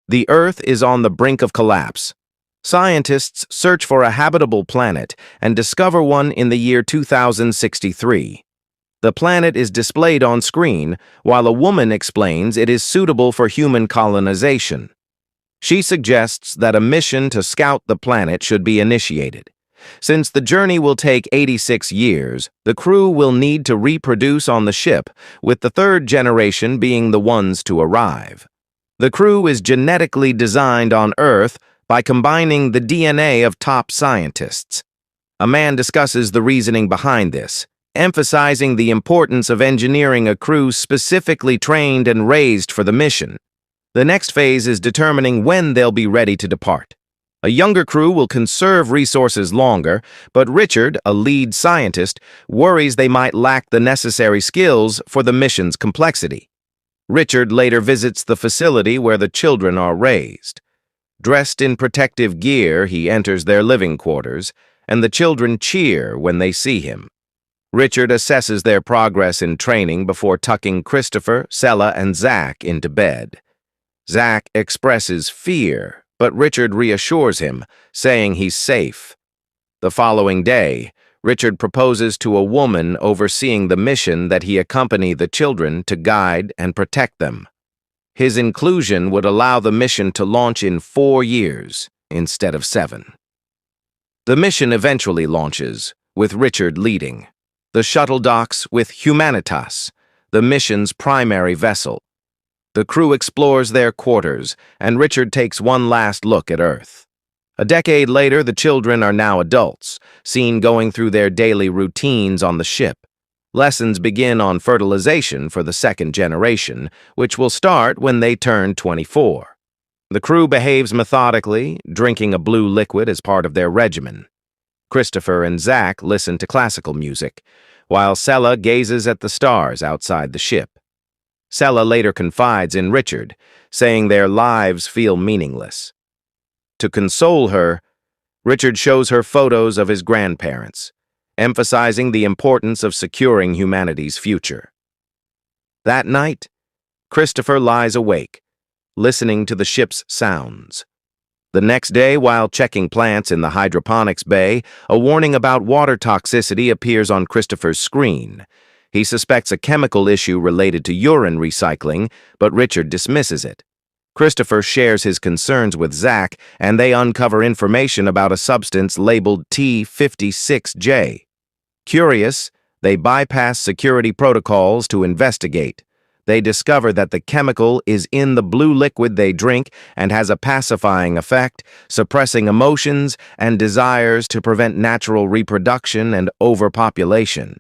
The Earth is on the brink of collapse. Scientists search for a habitable planet and discover one in the year 2063. The planet is displayed on screen, while a woman explains it is suitable for human colonization. She suggests that a mission to scout the planet should be initiated. Since the journey will take 86 years, the crew will need to reproduce on the ship, with the third generation being the ones to arrive. The crew is genetically designed on Earth by combining the DNA of top scientists. A man discusses the reasoning behind this, emphasizing the importance of engineering a crew specifically trained and raised for the mission. The next phase is determining when they'll be ready to depart. A younger crew will conserve resources longer, but Richard, a lead scientist, worries they might lack the necessary skills for the mission's complexity. Richard later visits the facility where the children are raised. Dressed in protective gear, he enters their living quarters, and the children cheer when they see him. Richard assesses their progress in training before tucking Christopher, Sella, and Zach into bed. Zach expresses fear, but Richard reassures him, saying he's safe. The following day, Richard proposes to a woman overseeing the mission that he accompany the children to guide and protect them. His inclusion would allow the mission to launch in 4 years instead of 7. The mission eventually launches, with Richard leading. The shuttle docks with Humanitas, the mission's primary vessel. The crew explores their quarters, and Richard takes one last look at Earth. A decade later, the children are now adults, seen going through their daily routines on the ship. Lessons begin on fertilization for the second generation, which will start when they turn 24. The crew behaves methodically, drinking a blue liquid as part of their regimen. Christopher and Zach listen to classical music, while Sella gazes at the stars outside the ship. Sella later confides in Richard, saying their lives feel meaningless. To console her, Richard shows her photos of his grandparents, emphasizing the importance of securing humanity's future. That night, Christopher lies awake, listening to the ship's sounds. The next day, while checking plants in the hydroponics bay, a warning about water toxicity appears on Christopher's screen. He suspects a chemical issue related to urine recycling, but Richard dismisses it. Christopher shares his concerns with Zach, and they uncover information about a substance labeled T56J. Curious, they bypass security protocols to investigate. They discover that the chemical is in the blue liquid they drink and has a pacifying effect, suppressing emotions and desires to prevent natural reproduction and overpopulation.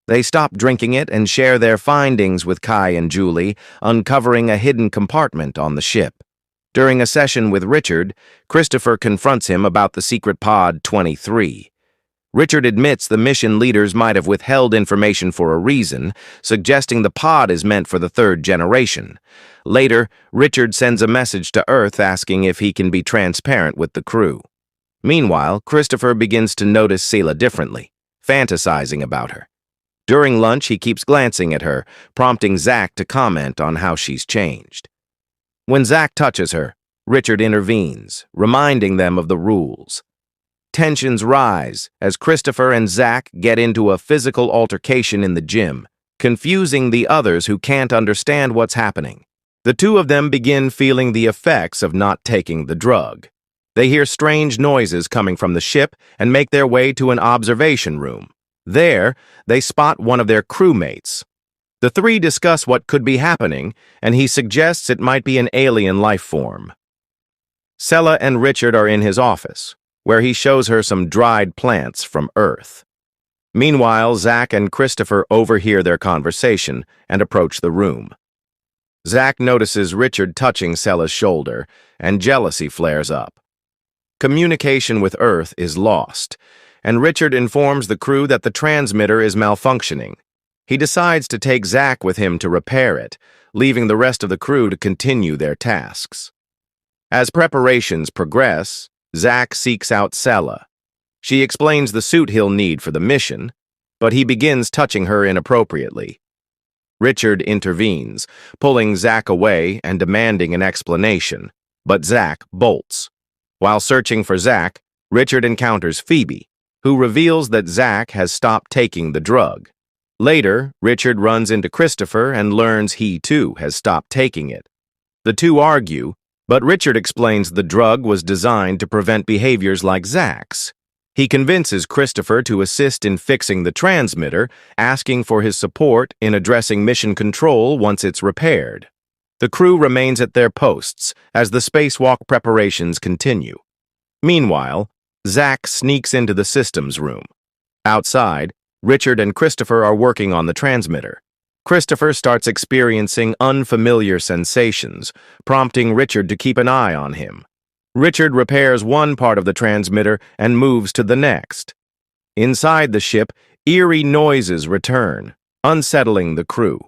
They stop drinking it and share their findings with Kai and Julie, uncovering a hidden compartment on the ship. During a session with Richard, Christopher confronts him about the secret pod 23. Richard admits the mission leaders might have withheld information for a reason, suggesting the pod is meant for the third generation. Later, Richard sends a message to Earth asking if he can be transparent with the crew. Meanwhile, Christopher begins to notice Sela differently, fantasizing about her. During lunch, he keeps glancing at her, prompting Zach to comment on how she's changed. When Zach touches her, Richard intervenes, reminding them of the rules. Tensions rise as Christopher and Zach get into a physical altercation in the gym, confusing the others who can't understand what's happening. The two of them begin feeling the effects of not taking the drug. They hear strange noises coming from the ship and make their way to an observation room. There, they spot one of their crewmates. The three discuss what could be happening, and he suggests it might be an alien life form. Sella and Richard are in his office, where he shows her some dried plants from Earth. Meanwhile, Zach and Christopher overhear their conversation and approach the room. Zach notices Richard touching Sella's shoulder, and jealousy flares up. Communication with Earth is lost, and Richard informs the crew that the transmitter is malfunctioning. He decides to take Zach with him to repair it, leaving the rest of the crew to continue their tasks. As preparations progress, Zach seeks out Sella. She explains the suit he'll need for the mission, but he begins touching her inappropriately. Richard intervenes, pulling Zach away and demanding an explanation. but Zach bolts. While searching for Zach, Richard encounters Phoebe, who reveals that Zach has stopped taking the drug. Later, Richard runs into Christopher and learns he too has stopped taking it. The two argue, but Richard explains the drug was designed to prevent behaviors like Zach's. He convinces Christopher to assist in fixing the transmitter, asking for his support in addressing mission control once it's repaired. The crew remains at their posts as the spacewalk preparations continue. Meanwhile, Zach sneaks into the systems room. Outside, Richard and Christopher are working on the transmitter. Christopher starts experiencing unfamiliar sensations, prompting Richard to keep an eye on him. Richard repairs one part of the transmitter and moves to the next. Inside the ship, eerie noises return, unsettling the crew.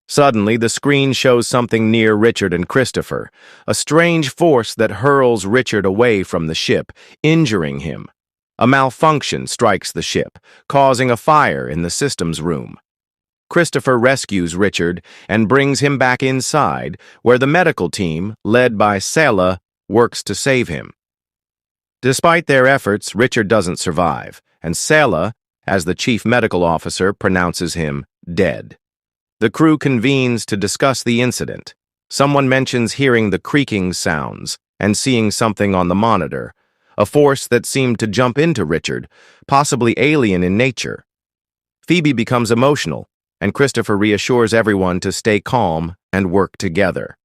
Suddenly, the screen shows something near Richard and Christopher, a strange force that hurls Richard away from the ship, injuring him. A malfunction strikes the ship, causing a fire in the systems room. Christopher rescues Richard and brings him back inside, where the medical team, led by Selah, works to save him. Despite their efforts, Richard doesn't survive, and Selah, as the chief medical officer, pronounces him dead. The crew convenes to discuss the incident. Someone mentions hearing the creaking sounds and seeing something on the monitor, a force that seemed to jump into Richard, possibly alien in nature. Phoebe becomes emotional, and Christopher reassures everyone to stay calm and work together.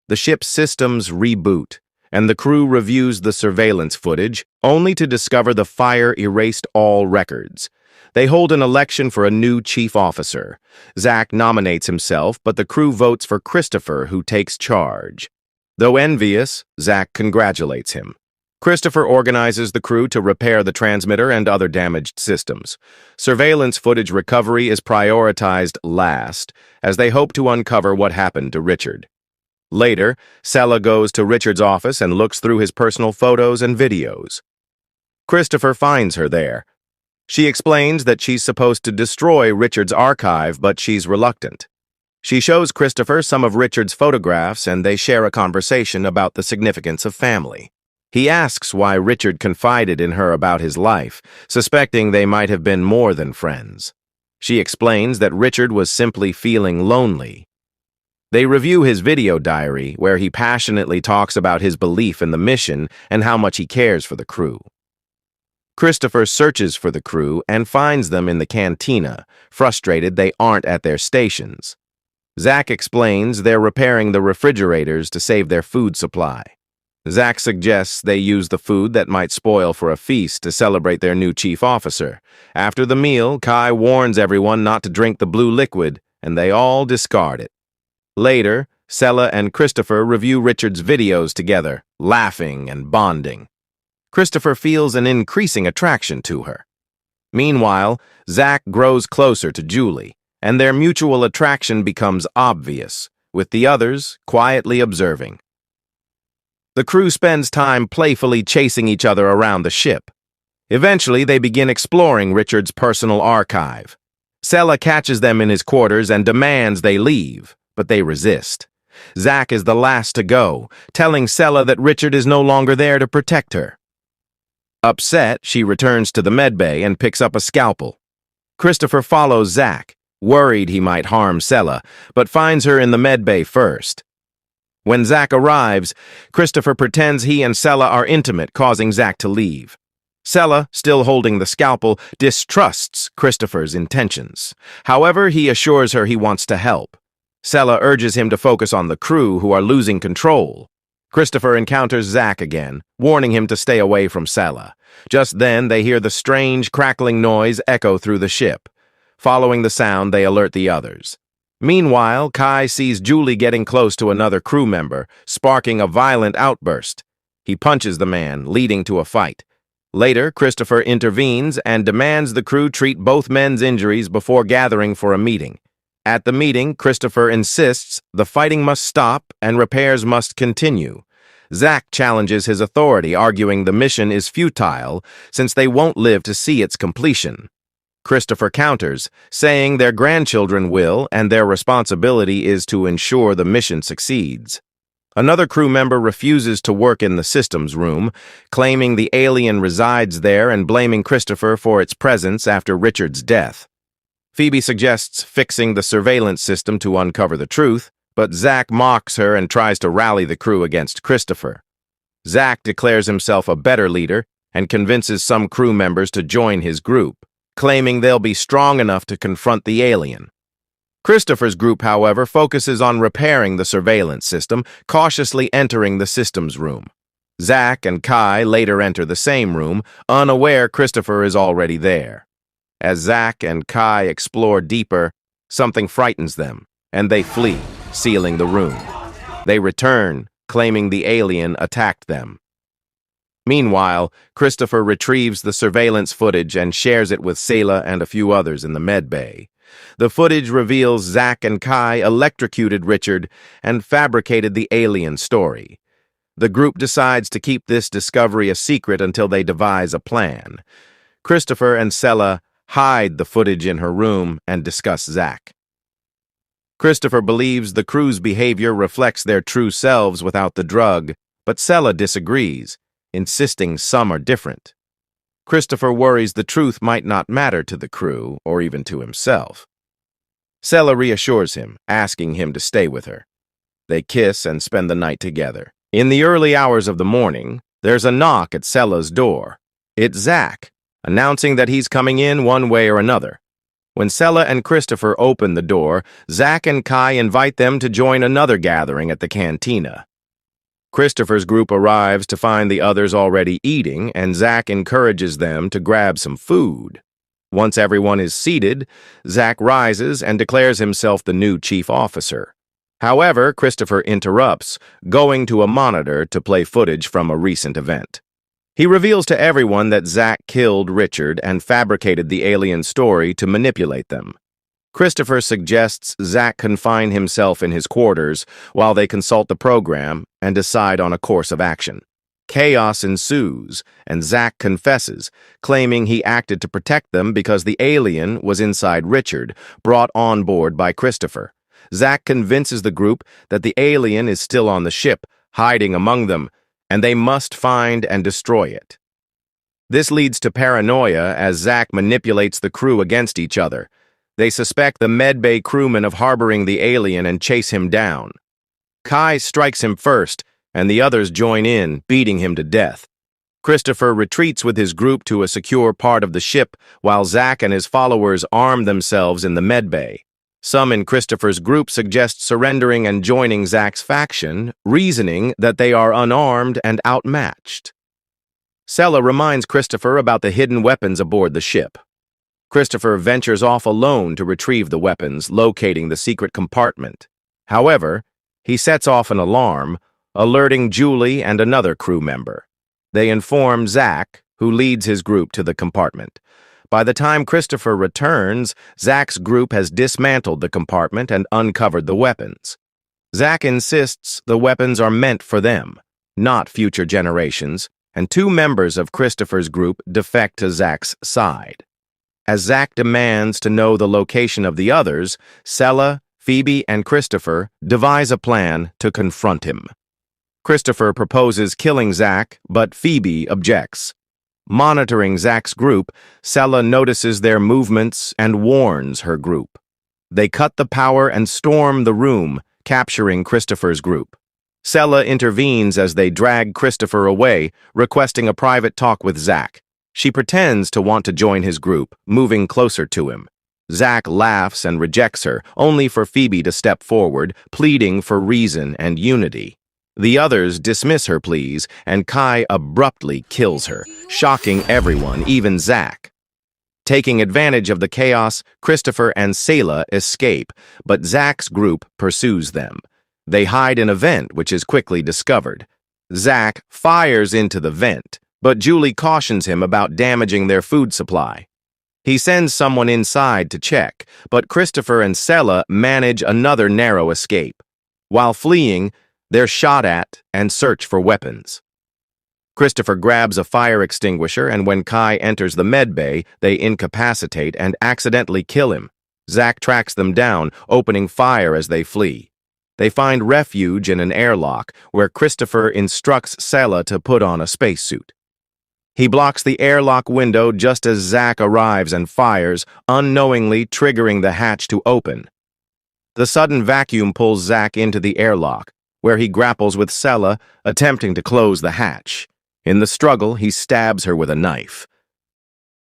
The ship's systems reboot, and the crew reviews the surveillance footage, only to discover the fire erased all records. They hold an election for a new chief officer. Zach nominates himself, but the crew votes for Christopher, who takes charge. Though envious, Zach congratulates him. Christopher organizes the crew to repair the transmitter and other damaged systems. Surveillance footage recovery is prioritized last, as they hope to uncover what happened to Richard. Later, Selah goes to Richard's office and looks through his personal photos and videos. Christopher finds her there. She explains that she's supposed to destroy Richard's archive, but she's reluctant. She shows Christopher some of Richard's photographs, and they share a conversation about the significance of family. He asks why Richard confided in her about his life, suspecting they might have been more than friends. She explains that Richard was simply feeling lonely. They review his video diary, where he passionately talks about his belief in the mission and how much he cares for the crew. Christopher searches for the crew and finds them in the cantina, frustrated they aren't at their stations. Zach explains they're repairing the refrigerators to save their food supply. Zach suggests they use the food that might spoil for a feast to celebrate their new chief officer. After the meal, Kai warns everyone not to drink the blue liquid, and they all discard it. Later, Selah and Christopher review Richard's videos together, laughing and bonding. Christopher feels an increasing attraction to her. Meanwhile, Zach grows closer to Julie, and their mutual attraction becomes obvious, with the others quietly observing. The crew spends time playfully chasing each other around the ship. Eventually, they begin exploring Richard's personal archive. Selah catches them in his quarters and demands they leave, but they resist. Zach is the last to go, telling Selah that Richard is no longer there to protect her. Upset, she returns to the medbay and picks up a scalpel. Christopher follows Zach, worried he might harm Selah, but finds her in the medbay first. When Zach arrives, Christopher pretends he and Selah are intimate, causing Zach to leave. Selah, still holding the scalpel, distrusts Christopher's intentions. However, he assures her he wants to help. Selah urges him to focus on the crew, who are losing control. Christopher encounters Zach again, warning him to stay away from Selah. Just then, they hear the strange, crackling noise echo through the ship. Following the sound, they alert the others. Meanwhile, Kai sees Julie getting close to another crew member, sparking a violent outburst. He punches the man, leading to a fight. Later, Christopher intervenes and demands the crew treat both men's injuries before gathering for a meeting. At the meeting, Christopher insists the fighting must stop and repairs must continue. Zach challenges his authority, arguing the mission is futile since they won't live to see its completion. Christopher counters, saying their grandchildren will and their responsibility is to ensure the mission succeeds. Another crew member refuses to work in the systems room, claiming the alien resides there and blaming Christopher for its presence after Richard's death. Phoebe suggests fixing the surveillance system to uncover the truth, but Zach mocks her and tries to rally the crew against Christopher. Zach declares himself a better leader and convinces some crew members to join his group, claiming they'll be strong enough to confront the alien. Christopher's group, however, focuses on repairing the surveillance system, cautiously entering the systems room. Zach and Kai later enter the same room, unaware Christopher is already there. As Zach and Kai explore deeper, something frightens them, and they flee, sealing the room. They return, claiming the alien attacked them. Meanwhile, Christopher retrieves the surveillance footage and shares it with Selah and a few others in the med bay. The footage reveals Zach and Kai electrocuted Richard and fabricated the alien story. The group decides to keep this discovery a secret until they devise a plan. Christopher and Selah hide the footage in her room and discuss Zach. Christopher believes the crew's behavior reflects their true selves without the drug, but Selah disagrees, insisting some are different. Christopher worries the truth might not matter to the crew or even to himself. Selah reassures him, asking him to stay with her. They kiss and spend the night together. In the early hours of the morning, there's a knock at Selah's door. It's Zach, announcing that he's coming in one way or another. When Selah and Christopher open the door, Zach and Kai invite them to join another gathering at the cantina. Christopher's group arrives to find the others already eating, and Zach encourages them to grab some food. Once everyone is seated, Zach rises and declares himself the new chief officer. However, Christopher interrupts, going to a monitor to play footage from a recent event. He reveals to everyone that Zach killed Richard and fabricated the alien story to manipulate them. Christopher suggests Zach confine himself in his quarters while they consult the program and decide on a course of action. Chaos ensues, and Zach confesses, claiming he acted to protect them because the alien was inside Richard, brought on board by Christopher. Zach convinces the group that the alien is still on the ship, hiding among them, and they must find and destroy it. This leads to paranoia as Zach manipulates the crew against each other. They suspect the medbay crewman of harboring the alien and chase him down. Kai strikes him first, and the others join in, beating him to death. Christopher retreats with his group to a secure part of the ship, while Zach and his followers arm themselves in the medbay. Some in Christopher's group suggest surrendering and joining Zach's faction, reasoning that they are unarmed and outmatched. Selah reminds Christopher about the hidden weapons aboard the ship. Christopher ventures off alone to retrieve the weapons, locating the secret compartment. However, he sets off an alarm, alerting Julie and another crew member. They inform Zach, who leads his group to the compartment. By the time Christopher returns, Zach's group has dismantled the compartment and uncovered the weapons. Zach insists the weapons are meant for them, not future generations, and two members of Christopher's group defect to Zach's side. As Zach demands to know the location of the others, Selah, Phoebe, and Christopher devise a plan to confront him. Christopher proposes killing Zach, but Phoebe objects. Monitoring Zach's group, Selah notices their movements and warns her group. They cut the power and storm the room, capturing Christopher's group. Selah intervenes as they drag Christopher away, requesting a private talk with Zach. She pretends to want to join his group, moving closer to him. Zach laughs and rejects her, only for Phoebe to step forward, pleading for reason and unity. The others dismiss her pleas, and Kai abruptly kills her, shocking everyone, even Zach. Taking advantage of the chaos, Christopher and Selah escape, but Zach's group pursues them. They hide in a vent, which is quickly discovered. Zach fires into the vent, but Julie cautions him about damaging their food supply. He sends someone inside to check, but Christopher and Selah manage another narrow escape. While fleeing, they're shot at and search for weapons. Christopher grabs a fire extinguisher, and when Kai enters the medbay, they incapacitate and accidentally kill him. Zach tracks them down, opening fire as they flee. They find refuge in an airlock where Christopher instructs Sela to put on a spacesuit. He blocks the airlock window just as Zack arrives and fires, unknowingly triggering the hatch to open. The sudden vacuum pulls Zack into the airlock, where he grapples with Sela, attempting to close the hatch. In the struggle, he stabs her with a knife.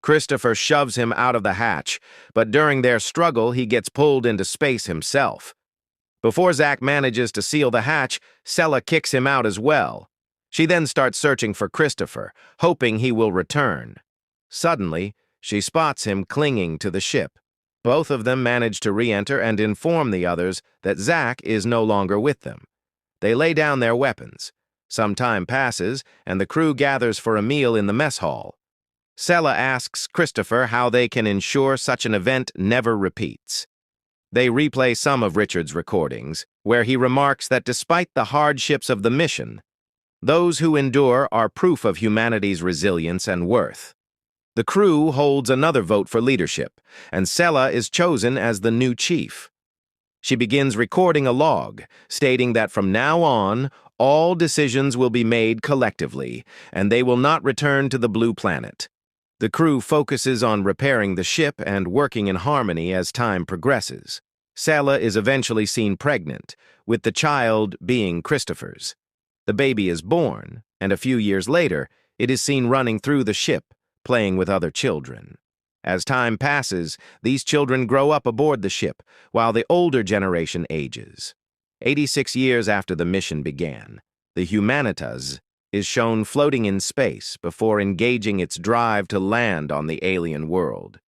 Christopher shoves him out of the hatch, but during their struggle, he gets pulled into space himself. Before Zack manages to seal the hatch, Sela kicks him out as well. She then starts searching for Christopher, hoping he will return. Suddenly, she spots him clinging to the ship. Both of them manage to re-enter and inform the others that Zack is no longer with them. They lay down their weapons. Some time passes, and the crew gathers for a meal in the mess hall. Sela asks Christopher how they can ensure such an event never repeats. They replay some of Richard's recordings, where he remarks that despite the hardships of the mission, those who endure are proof of humanity's resilience and worth. The crew holds another vote for leadership, and Sela is chosen as the new chief. She begins recording a log, stating that from now on, all decisions will be made collectively, and they will not return to the Blue Planet. The crew focuses on repairing the ship and working in harmony as time progresses. Sela is eventually seen pregnant, with the child being Christopher's. The baby is born, and a few years later, it is seen running through the ship, playing with other children. As time passes, these children grow up aboard the ship, while the older generation ages. 86 years after the mission began, the Humanitas is shown floating in space before engaging its drive to land on the alien world.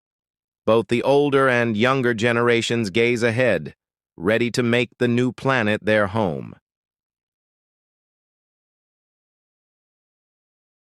Both the older and younger generations gaze ahead, ready to make the new planet their home.